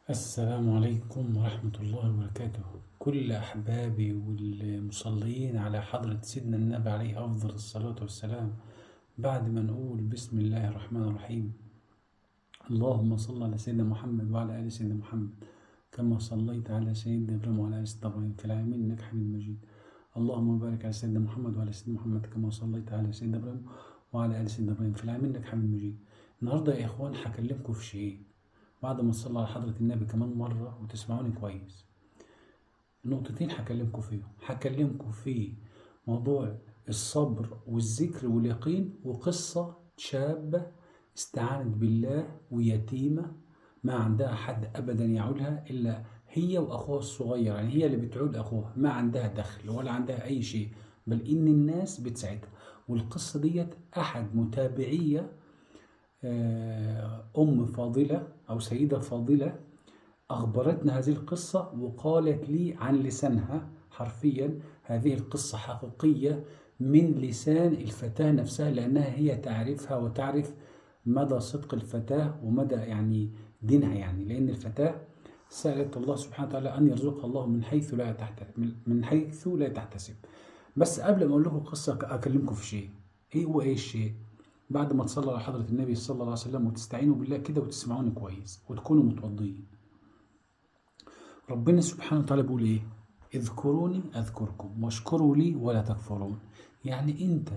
السلام عليكم ورحمة الله وبركاته. كل أحبابي والمصلين على حضرة سيدنا النبي عليه أفضل الصلاة والسلام، بعد ما نقول بسم الله الرحمن الرحيم، اللهم صل على سيدنا محمد وعلى آل سيدنا محمد كما صليت على سيدنا إبراهيم وعلى آل سيدنا إبراهيم في العالمين إنك حميد مجيد. اللهم بارك على سيدنا محمد وعلى سيدنا محمد كما صليت على سيدنا إبراهيم وعلى آل سيدنا إبراهيم في العالمين إنك حميد مجيد. النهاردة يا إخوان هكلمكم في شيء بعد ما تصلوا على حضرة النبي كمان مرة وتسمعوني كويس. نقطتين هكلمكم في موضوع الصبر والذكر واليقين، وقصة شابة استعانت بالله ويتيمة ما عندها حد أبدا يعولها إلا هي وأخوها الصغير، يعني هي اللي بتعول أخوها، ما عندها دخل ولا عندها أي شيء، بل إن الناس بتساعدها. والقصة ديت أحد متابعية أم فاضلة أو سيدة فاضلة أخبرتنا هذه القصة وقالت لي عن لسانها حرفيا هذه القصة حقيقية من لسان الفتاة نفسها، لأنها هي تعرفها وتعرف مدى صدق الفتاة ومدى يعني دينها، يعني لأن الفتاة سألت الله سبحانه وتعالى أن يرزقها الله من حيث لا تحتسب. بس قبل ما أقول لكم القصة أكلمكم في شيء. إيه هو إيه الشيء؟ بعد ما تصلوا على حضرة النبي صلى الله عليه وسلم وتستعينوا بالله كده وتسمعوني كويس وتكونوا متوضئين. ربنا سبحانه وتعالى بيقول ايه؟ اذكروني اذكركم واشكروا لي ولا تكفرون. يعني انت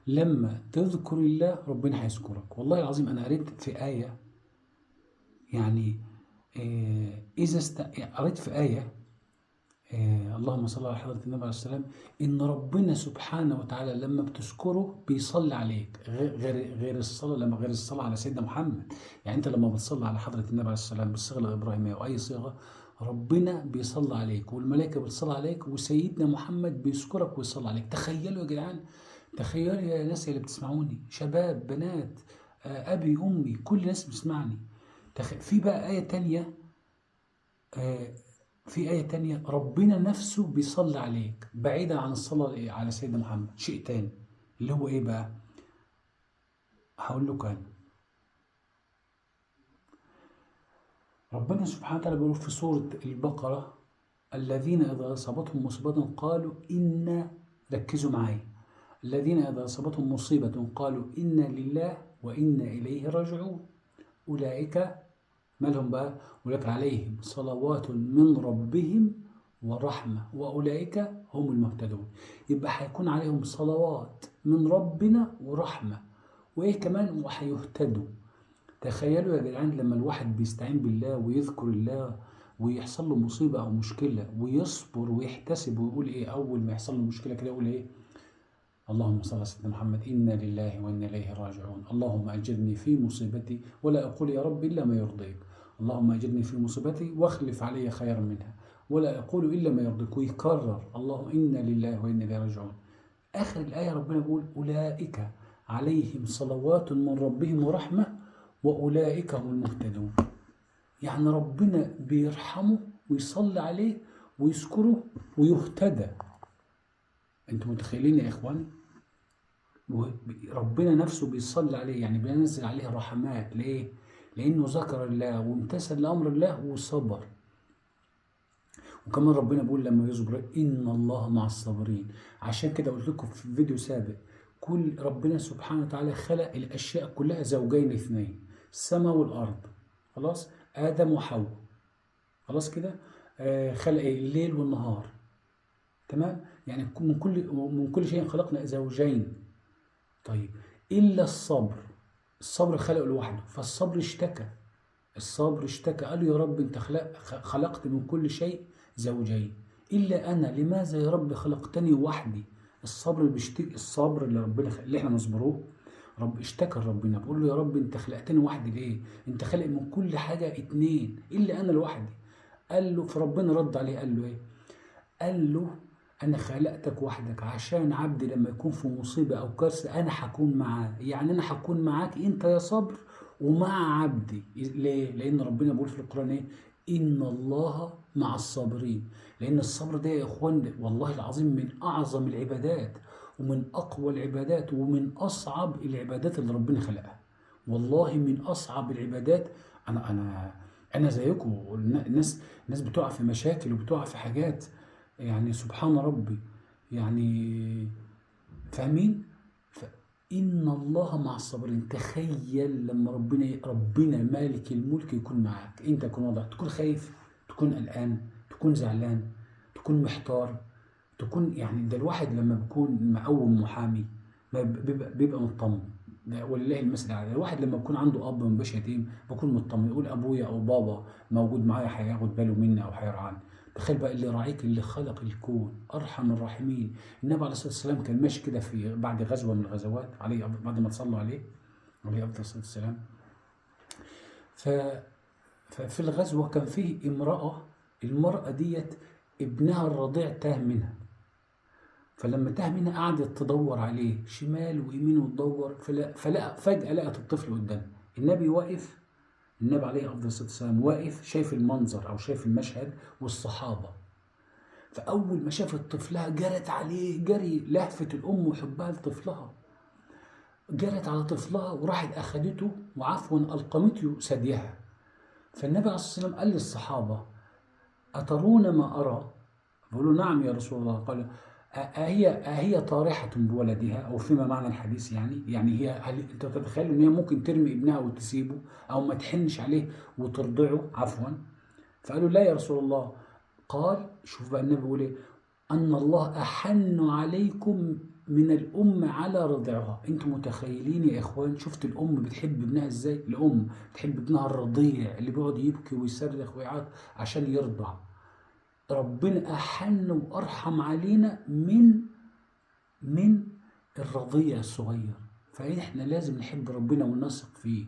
لما تذكر الله ربنا هيذكرك. والله العظيم انا قريت في آية، يعني قريت في آية اللهم صل على حضرة النبي عليه السلام، إن ربنا سبحانه وتعالى لما بتذكره بيصلي عليك غير الصلاة، لما غير الصلاة على سيدنا محمد. يعني أنت لما بتصلي على حضرة النبي عليه السلام بالصيغة الإبراهيمية أو أي صيغة، ربنا بيصلي عليك والملائكة بتصلي عليك وسيدنا محمد بيذكرك ويصلي عليك. تخيلوا يا جدعان، تخيلوا يا ناس اللي بتسمعوني، شباب بنات أبي أمي كل ناس بتسمعني. في بقى آية تانية، آه، في آية تانية ربنا نفسه بيصلي عليك بعيدا عن الصلاة على سيدنا محمد. شيء تاني اللي هو إيه بقى؟ هقول لكم أنا. ربنا سبحانه وتعالى بيقول في سورة البقرة: الذين إذا أصابتهم مصيبة قالوا إنا، ركزوا معايا، الذين إذا أصابتهم مصيبة قالوا إنا لله وإنا إليه راجعون أولئك مالهم بقى؟ أولئك عليهم صلوات من ربهم ورحمة وأولئك هم المهتدون. يبقى هيكون عليهم صلوات من ربنا ورحمة، وإيه كمان؟ وهيهتدوا. تخيلوا يا جدعان لما الواحد بيستعين بالله ويذكر الله ويحصل له مصيبة أو مشكلة ويصبر ويحتسب ويقول إيه أول ما يحصل له مشكلة كده؟ يقول إيه؟ اللهم صل على سيدنا محمد إنا لله وإنا إليه راجعون، اللهم أجرني في مصيبتي ولا أقول يا رب إلا ما يرضيك، اللهم أجرني في مصيبتي واخلف علي خيرا منها ولا أقول إلا ما يرضيك. ويكرر اللهم إنا لله وإنا إليه راجعون. آخر الآية ربنا بيقول أولئك عليهم صلوات من ربهم ورحمة وأولئك هم المهتدون. يعني ربنا بيرحمه ويصلي عليه ويذكره ويهتدى. انتوا متخيلين يا إخواني؟ ربنا نفسه بيصلي عليه، يعني بينزل عليه رحمات. ليه؟ لأنه ذكر الله وامتثل لأمر الله وصبر. وكمان ربنا بيقول لما يصبر إن الله مع الصابرين. عشان كده قلت لكم في فيديو سابق، كل ربنا سبحانه وتعالى خلق الأشياء كلها زوجين اثنين، السماء والأرض، خلاص، آدم وحواء، خلاص كده، خلق الليل والنهار، تمام؟ يعني من كل شيء خلقنا زوجين. طيب إلا الصبر، الصبر خلقه لوحده، فالصبر اشتكى، الصبر اشتكى قال يا رب انت خلقت من كل شيء زوجين إلا أنا، لماذا يا رب خلقتني وحدي؟ الصبر بيشتكي، الصبر اللي ربنا اللي احنا نصبروه، رب اشتكى لربنا بيقول له يا رب انت خلقتني وحدي ليه؟ انت خلق من كل حاجة اتنين إلا أنا لوحدي. قال له، فربنا رد عليه قال له ايه؟ قال له أنا خلقتك وحدك عشان عبدي لما يكون في مصيبة أو كارثة أنا هكون معاه، يعني أنا هكون معاك أنت يا صبر ومع عبدي. ليه؟ لأن ربنا بيقول في القرآن إيه؟ إن الله مع الصابرين. لأن الصبر ده يا إخوان والله العظيم من أعظم العبادات ومن أقوى العبادات ومن أصعب العبادات اللي ربنا خلقها. والله من أصعب العبادات. أنا انا زيكم. الناس بتقع في مشاكل وبتقع في حاجات، يعني سبحان ربي، يعني فاهمين؟ فإن الله مع الصابرين. تخيل لما ربنا مالك الملك يكون معاك، انت تكون وضعك، تكون خايف، تكون قلقان، تكون زعلان، تكون محتار، تكون يعني ده الواحد لما بيكون مقوم محامي بيبقى مطمن. ولله المثل الاعلى. الواحد لما بيكون عنده اب مبقاش يتيم بيكون مطمن، يقول ابويا او بابا موجود معايا هياخد باله مني او هيرعاني. تخيل بقى اللي راعيك، اللي خلق الكون، ارحم الراحمين. النبي عليه الصلاه والسلام كان ماشي كده في بعد غزوه من الغزوات، عليه بعد ما تصلوا عليه افضل الصلاه والسلام. ف ففي الغزوه كان فيه امراه، المراه ديت ابنها الرضيع تاه منها. فلما تاه منها قعدت تدور عليه شمال ويمين وتدور، فلقى فجأة لقت الطفل قدامها. النبي واقف، النبي عليه أفضل الصلاة والسلام واقف شايف المنظر أو شايف المشهد، والصحابة. فأول ما شافت طفلها جرت عليه جري، لهفة الأم وحبها لطفلها، جرت على طفلها وراحت أخدته وعفوا ألقمته ثديها. فالنبي عليه الصلاة والسلام قال للصحابة: أترون ما أرى؟ بيقولوا: نعم يا رسول الله. قال: أهي طارحة بولدها، أو فيما معنى الحديث يعني هل أنت تتخيل إن هي ممكن ترمي ابنها وتسيبه، أو ما تحنش عليه وترضعه عفوا؟ فقالوا: لا يا رسول الله. قال، شوف بقى النبي بيقول إيه: أن الله أحن عليكم من الأم على رضعها. أنتم متخيلين يا إخوان؟ شفت الأم بتحب ابنها إزاي؟ الأم بتحب ابنها الرضيع اللي بيقعد يبكي ويصرخ ويعيط عشان يرضع. ربنا أحن وأرحم علينا من الرضيع الصغير. فإحنا لازم نحب ربنا ونثق فيه،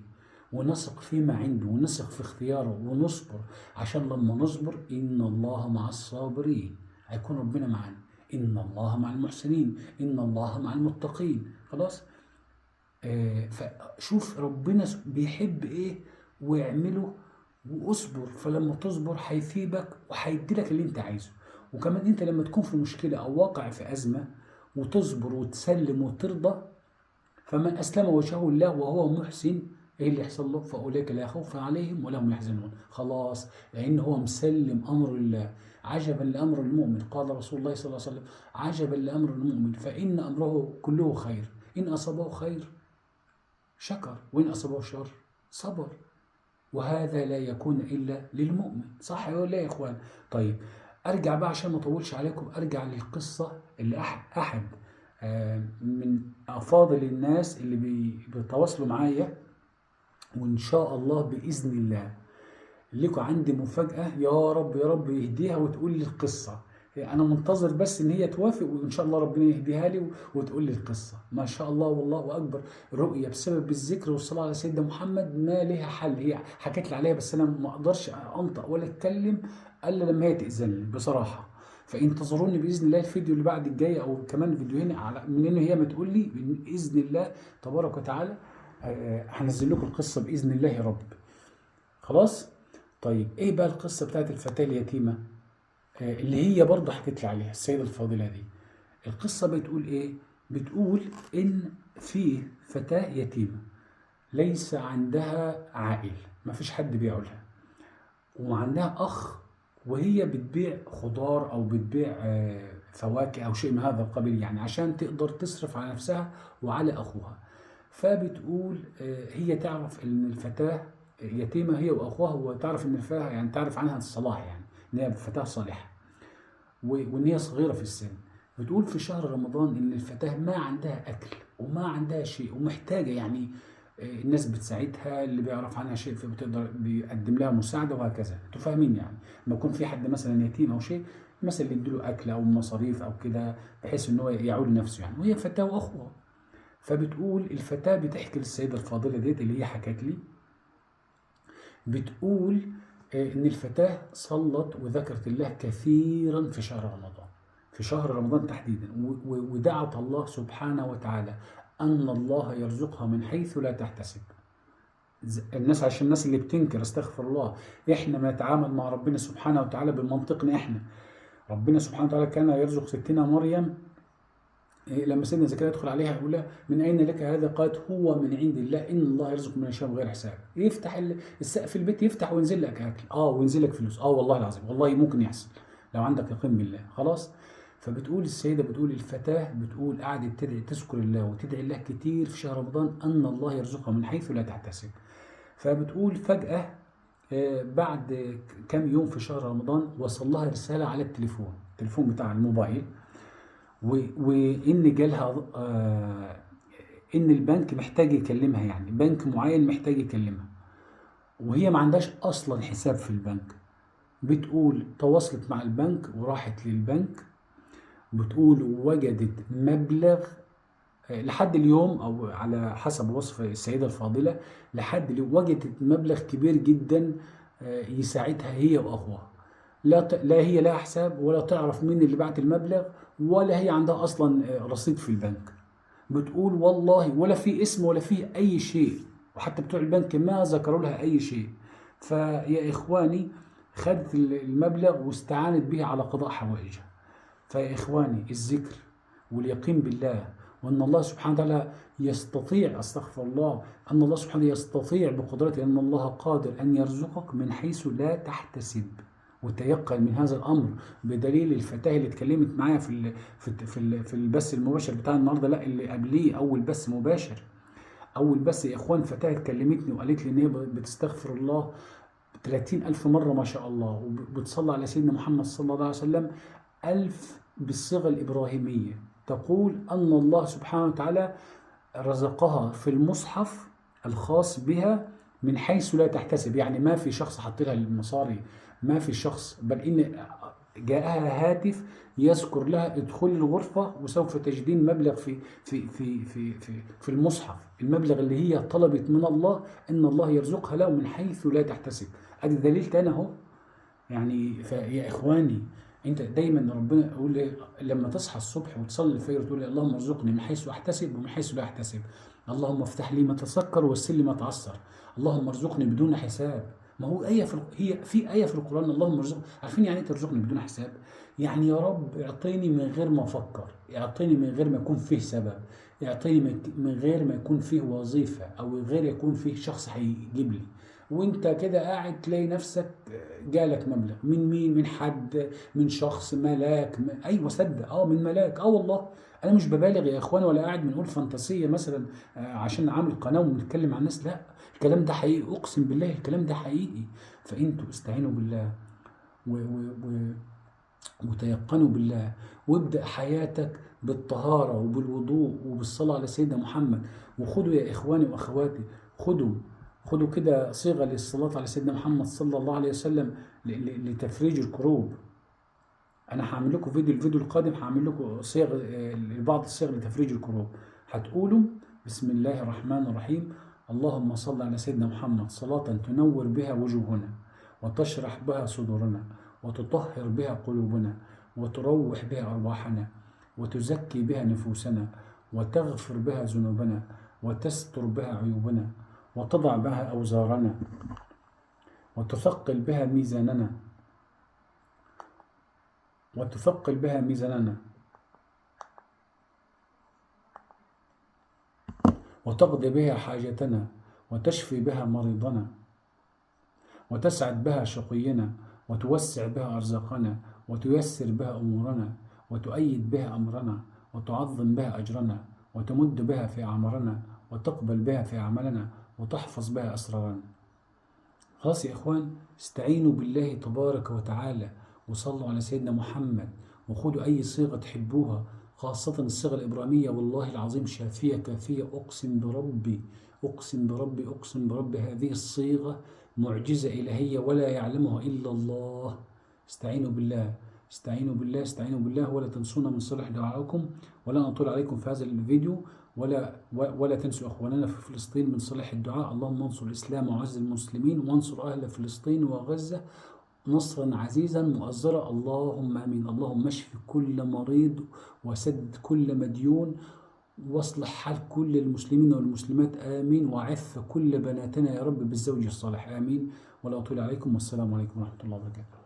ونثق فيما عنده، ونثق في اختياره، ونصبر. عشان لما نصبر إن الله مع الصابرين، هيكون ربنا معنا. إن الله مع المحسنين، إن الله مع المتقين. خلاص. فشوف ربنا بيحب إيه ويعمله، واصبر. فلما تصبر هيثيبك وهيديلك اللي انت عايزه. وكمان انت لما تكون في مشكلة او واقع في ازمة وتصبر وتسلم وترضى، فمن اسلم وجهه لله وهو محسن، ايه اللي يحصل له؟ فاولئك لا خوف عليهم ولا هم يحزنون. خلاص، لان هو مسلم امر الله. عجبا لامر المؤمن، قال رسول الله صلى الله عليه وسلم: عجبا لامر المؤمن فان امره كله خير، ان اصابه خير شكر، وان اصابه شر صبر. وهذا لا يكون إلا للمؤمن. صح ولا يا إخوان؟ طيب، أرجع بقى عشان ما أطولش عليكم، أرجع للقصة اللي أحد من أفاضل الناس اللي بيتواصلوا معايا، وإن شاء الله بإذن الله لكم عندي مفاجأة. يا رب يا رب يهديها وتقول لي القصة. أنا منتظر بس إن هي توافق، وإن شاء الله ربنا يهديها لي وتقول لي القصة. ما شاء الله والله أكبر. رؤية بسبب الذكر والصلاة على سيدنا محمد ما لها حل. هي حكت لي عليها بس أنا ما أقدرش أنطق ولا أتكلم إلا لما هي تأذن لي بصراحة. فانتظروني بإذن الله الفيديو اللي بعد الجاي، أو كمان فيديوهين على من إن هي ما تقول لي بإذن الله تبارك وتعالى. هنزل لكم القصة بإذن الله يا رب. خلاص. طيب، ايه بقى القصة بتاعت الفتاة اليتيمة اللي هي برضه حكيت لي عليها السيدة الفاضلة دي؟ القصة بتقول ايه؟ بتقول ان في فتاة يتيمة ليس عندها عائل، ما فيش حد بيعولها، وعندها اخ، وهي بتبيع خضار او بتبيع فواكه او شيء من هذا القبيل، يعني عشان تقدر تصرف على نفسها وعلى اخوها. فبتقول هي تعرف ان الفتاة يتيمة هي واخوها، وتعرف ان الفتاة يعني تعرف عنها الصلاح، يعني ان هي فتاة صالحة وان هي صغيرة في السن. بتقول في شهر رمضان ان الفتاة ما عندها اكل وما عندها شيء ومحتاجة، يعني الناس بتساعدها، اللي بيعرف عنها شيء فبتقدر بيقدم لها مساعدة وهكذا. انتوا فاهمين يعني؟ لما يكون في حد مثلا يتيم او شيء، مثلا يديله اكل او مصاريف او كده، بحيث ان هو يعول نفسه يعني، وهي فتاة واخوها. فبتقول الفتاة بتحكي للسيدة الفاضلة ديت اللي هي حكت لي، بتقول إن الفتاة صلت وذكرت الله كثيرا في شهر رمضان، في شهر رمضان تحديدا، ودعت الله سبحانه وتعالى أن الله يرزقها من حيث لا تحتسب. الناس، عشان الناس اللي بتنكر، استغفر الله، احنا بنتعامل مع ربنا سبحانه وتعالى بمنطقنا احنا. ربنا سبحانه وتعالى كان يرزق ستنا مريم لما سيدنا زكريا يدخل عليها يقول لها من اين لك هذا؟ قالت هو من عند الله ان الله يرزق من يشاء بغير حساب. يفتح السقف البيت يفتح وينزل لك اكل، وينزل لك فلوس، والله العظيم، والله ممكن يحصل لو عندك يقين بالله. خلاص. فبتقول السيده، بتقول الفتاه، بتقول قعدت تدعي تذكر الله وتدعي الله كتير في شهر رمضان ان الله يرزقها من حيث لا تحتسب. فبتقول فجاه بعد كام يوم في شهر رمضان وصل لها رساله على التليفون بتاع الموبايل، وان جالها ان البنك محتاج يكلمها، يعني بنك معين محتاج يكلمها، وهي ما عندهاش اصلا حساب في البنك. بتقول تواصلت مع البنك وراحت للبنك، بتقول وجدت مبلغ لحد اليوم، او على حسب وصف السيده الفاضله، لحد اليوم وجدت مبلغ كبير جدا يساعدها هي واخوها. لا هي لها حساب، ولا تعرف مين اللي بعت المبلغ، ولا هي عندها اصلا رصيد في البنك. بتقول والله ولا في اسم ولا في اي شيء، وحتى بتوع البنك ما ذكروا لها اي شيء. فيا اخواني خدت المبلغ واستعانت به على قضاء حوائجها. فيا اخواني الذكر واليقين بالله، وان الله سبحانه وتعالى يستطيع، استغفر الله، ان الله سبحانه يستطيع بقدرته، ان الله قادر ان يرزقك من حيث لا تحتسب، وتيقن من هذا الامر بدليل الفتاه اللي اتكلمت معايا في البث المباشر بتاع النهارده، لا اللي قبليه، اول بث مباشر، اول بث يا اخوان، فتاه كلمتني وقالت لي ان هي بتستغفر الله 30,000 مره ما شاء الله، وبتصلي على سيدنا محمد صلى الله عليه وسلم 1000 بالصيغه الابراهيميه. تقول ان الله سبحانه وتعالى رزقها في المصحف الخاص بها من حيث لا تحتسب، يعني ما في شخص حط لها المصاري، ما في شخص، بل ان جاءها هاتف يذكر لها ادخلي الغرفه وسوف تجدين مبلغ في المصحف، المبلغ اللي هي طلبت من الله ان الله يرزقها له من حيث لا تحتسب. ادي دليل تاني اهو. يعني فيا اخواني انت دايما ربنا يقول لما تصحى الصبح وتصلي الفجر تقول اللهم ارزقني من حيث احتسب ومن حيث لا احتسب، اللهم افتح لي ما تسكر ويسر لي ما تعسر، اللهم ارزقني بدون حساب. ما هو هي في آية في القرآن اللهم ارزقني، عارفين يعني ايه ترزقني بدون حساب؟ يعني يا رب اعطيني من غير ما افكر، اعطيني من غير ما يكون فيه سبب، اعطيني من غير ما يكون فيه وظيفة، او غير يكون فيه شخص هيجيب لي، وانت كده قاعد تلاقي نفسك جالك مبلغ من مين؟ من حد، من شخص، ملاك، ايوه صدق، من ملاك، والله انا مش ببالغ يا اخوان، ولا قاعد بنقول فانتاسيه مثلا عشان عامل قناه وبنتكلم عن الناس، لا الكلام ده حقيقي، اقسم بالله الكلام ده حقيقي. فانتوا استعينوا بالله وتيقنوا بالله، وابدأ حياتك بالطهارة وبالوضوء وبالصلاة على سيدنا محمد. وخدوا يا إخواني وأخواتي، خدوا كده صيغة للصلاة على سيدنا محمد صلى الله عليه وسلم لتفريج الكروب. أنا هعمل لكم الفيديو القادم هعمل لكم صيغ، بعض الصيغ لتفريج الكروب. هتقولوا بسم الله الرحمن الرحيم، اللهم صل على سيدنا محمد صلاة تنور بها وجوهنا، وتشرح بها صدورنا، وتطهر بها قلوبنا، وتروح بها أرواحنا، وتزكي بها نفوسنا، وتغفر بها ذنوبنا، وتستر بها عيوبنا، وتضع بها أوزارنا، وتثقل بها ميزاننا، وتقضي بها حاجتنا، وتشفي بها مريضنا، وتسعد بها شقينا، وتوسع بها أرزاقنا، وتيسر بها أمورنا، وتؤيد بها أمرنا، وتعظم بها أجرنا، وتمد بها في عمرنا، وتقبل بها في عملنا، وتحفظ بها أسرارنا. خلاص يا إخوان، استعينوا بالله تبارك وتعالى، وصلوا على سيدنا محمد، وخدوا أي صيغة تحبوها، خاصة الصيغة الإبراهيمية، والله العظيم شافية كافية، أقسم بربي هذه الصيغة معجزة إلهية ولا يعلمها إلا الله. استعينوا بالله، ولا تنسونا من صالح دعائكم. ولا نطول عليكم في هذا الفيديو، ولا تنسوا أخواننا في فلسطين من صالح الدعاء. اللهم انصر الإسلام وعز المسلمين، وانصر أهل فلسطين وغزة نصرا عزيزا مؤزرا، اللهم آمين. اللهم اشف كل مريض، وسدد كل مديون، واصلح حال كل المسلمين والمسلمات، آمين. وعف كل بناتنا يا رب بالزوج الصالح، آمين. ولا أطول عليكم، والسلام عليكم ورحمة الله وبركاته.